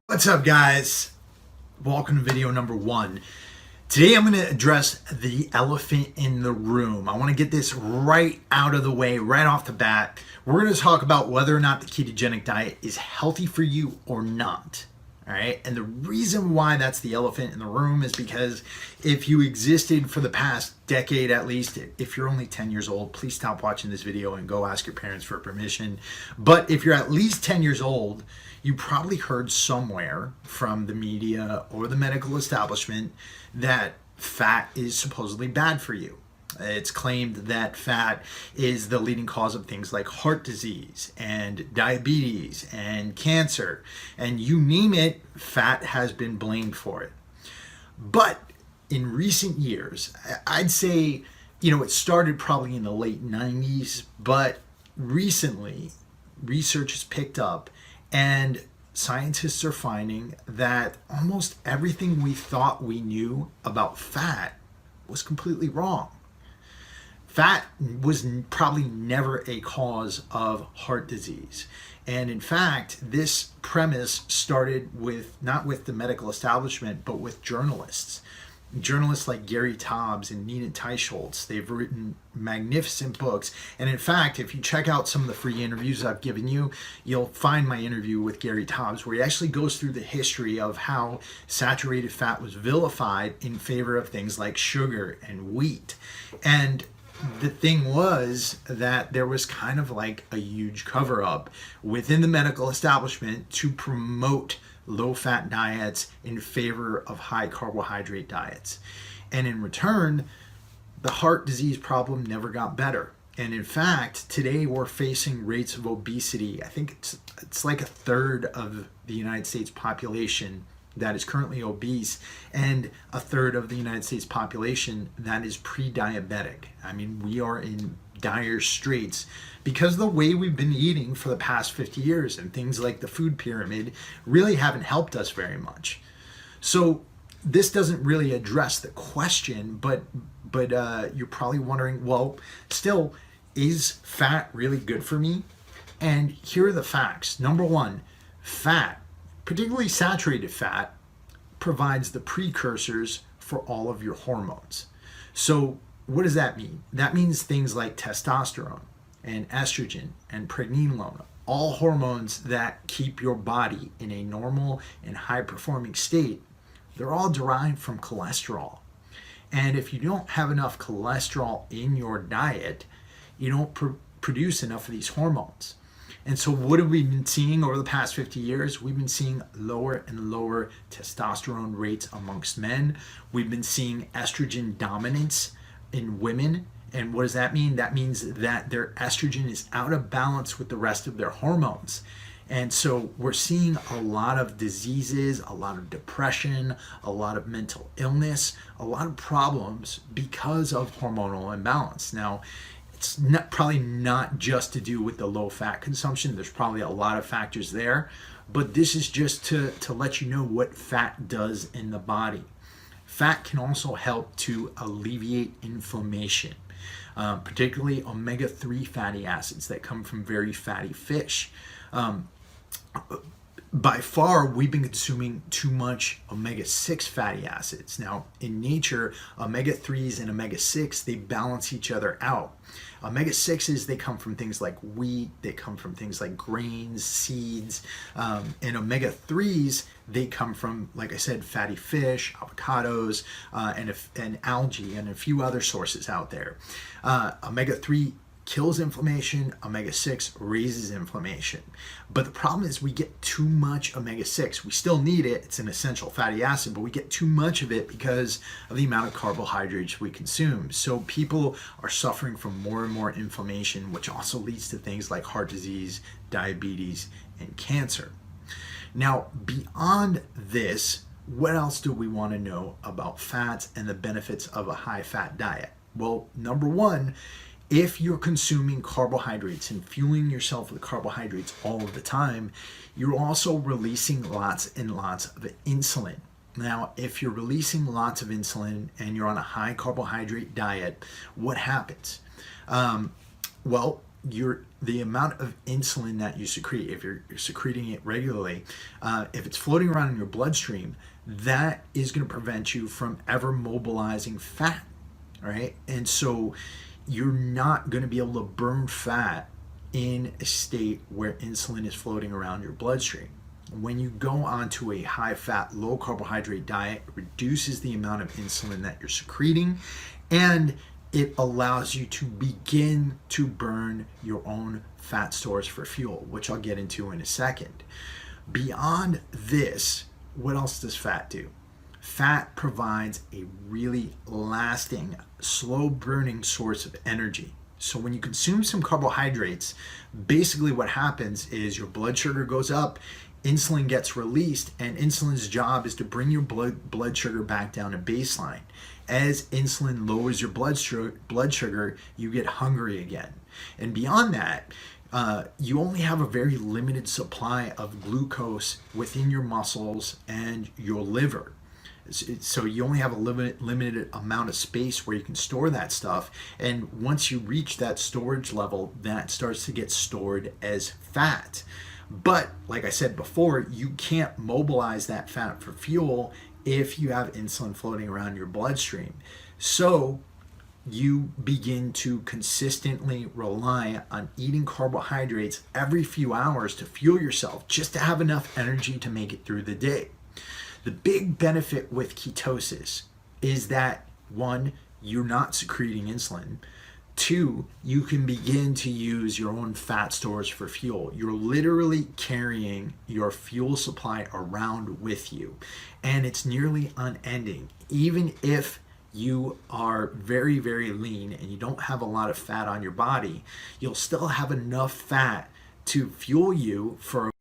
What's up, guys? Welcome to video number 1. Today I'm going to address the elephant in the room. I want to get this right out of the way, right off the bat. We're going to talk about whether or not the ketogenic diet is healthy for you or not. All right. And the reason why that's the elephant in the room is because if you existed for the past decade, at least, if you're only 10 years old, please stop watching this video and go ask your parents for permission. But if you're at least 10 years old, you probably heard somewhere from the media or the medical establishment that fat is supposedly bad for you. It's claimed that fat is the leading cause of things like heart disease and diabetes and cancer. And you name it, fat has been blamed for it. But in recent years, I'd say, it started probably in the late 90s, but recently research has picked up and scientists are finding that almost everything we thought we knew about fat was completely wrong. Fat was probably never a cause of heart disease. And in fact, this premise started not with the medical establishment, but with journalists. Journalists like Gary Taubes and Nina Teicholz, they've written magnificent books. And in fact, if you check out some of the free interviews I've given you, you'll find my interview with Gary Taubes where he actually goes through the history of how saturated fat was vilified in favor of things like sugar and wheat. And the thing was that there was kind of like a huge cover-up within the medical establishment to promote low-fat diets in favor of high-carbohydrate diets. And in return, the heart disease problem never got better. And in fact, today we're facing rates of obesity. I think it's like a third of the United States population that is currently obese, and a third of the United States population that is pre-diabetic. I mean, we are in dire straits because the way we've been eating for the past 50 years and things like the food pyramid really haven't helped us very much. So this doesn't really address the question, but you're probably wondering, well, still, is fat really good for me? And here are the facts. Number one, fat, particularly saturated fat, provides the precursors for all of your hormones. So what does that mean? That means things like testosterone and estrogen and pregnenolone, all hormones that keep your body in a normal and high-performing state. They're all derived from cholesterol. And if you don't have enough cholesterol in your diet, you don't produce enough of these hormones. And so what have we been seeing over the past 50 years? We've been seeing lower and lower testosterone rates amongst men. We've been seeing estrogen dominance in women. And what does that mean? That means that their estrogen is out of balance with the rest of their hormones. And so we're seeing a lot of diseases, a lot of depression, a lot of mental illness, a lot of problems because of hormonal imbalance. Now, it's probably not just to do with the low fat consumption. There's probably a lot of factors there, but this is just to let you know what fat does in the body. Fat can also help to alleviate inflammation, particularly omega-3 fatty acids that come from very fatty fish. By far, we've been consuming too much omega-6 fatty acids. Now, in nature, omega-3s and omega-6, they balance each other out. Omega-6s, they come from things like wheat, they come from things like grains, seeds, and omega-3s, they come from, like I said, fatty fish, avocados, and algae, and a few other sources out there. Omega-3 kills inflammation, omega-6 raises inflammation. But the problem is we get too much omega-6. We still need it, it's an essential fatty acid, but we get too much of it because of the amount of carbohydrates we consume. So people are suffering from more and more inflammation, which also leads to things like heart disease, diabetes, and cancer. Now, beyond this, what else do we want to know about fats and the benefits of a high-fat diet? Well, number one, if you're consuming carbohydrates and fueling yourself with carbohydrates all of the time, you're also releasing lots and lots of insulin. Now, if you're releasing lots of insulin and you're on a high carbohydrate diet, what happens? Well, the amount of insulin that you secrete, if you're secreting it regularly, if it's floating around in your bloodstream, that is going to prevent you from ever mobilizing fat, right? And so you're not going to be able to burn fat in a state where insulin is floating around your bloodstream. When you go onto a high fat, low carbohydrate diet, it reduces the amount of insulin that you're secreting, and it allows you to begin to burn your own fat stores for fuel, which I'll get into in a second. Beyond this, what else does fat do? Fat provides a really lasting, slow burning source of energy. So when you consume some carbohydrates, basically what happens is your blood sugar goes up, insulin gets released, and insulin's job is to bring your blood sugar back down to baseline. As insulin lowers your blood sugar, you get hungry again. And beyond that, you only have a very limited supply of glucose within your muscles and your liver. So you only have a limited amount of space where you can store that stuff. And once you reach that storage level, that starts to get stored as fat. But like I said before, you can't mobilize that fat for fuel if you have insulin floating around your bloodstream. So you begin to consistently rely on eating carbohydrates every few hours to fuel yourself, just to have enough energy to make it through the day. The big benefit with ketosis is that, one, you're not secreting insulin. Two, you can begin to use your own fat stores for fuel. You're literally carrying your fuel supply around with you, and it's nearly unending. Even if you are very, very lean and you don't have a lot of fat on your body, you'll still have enough fat to fuel you for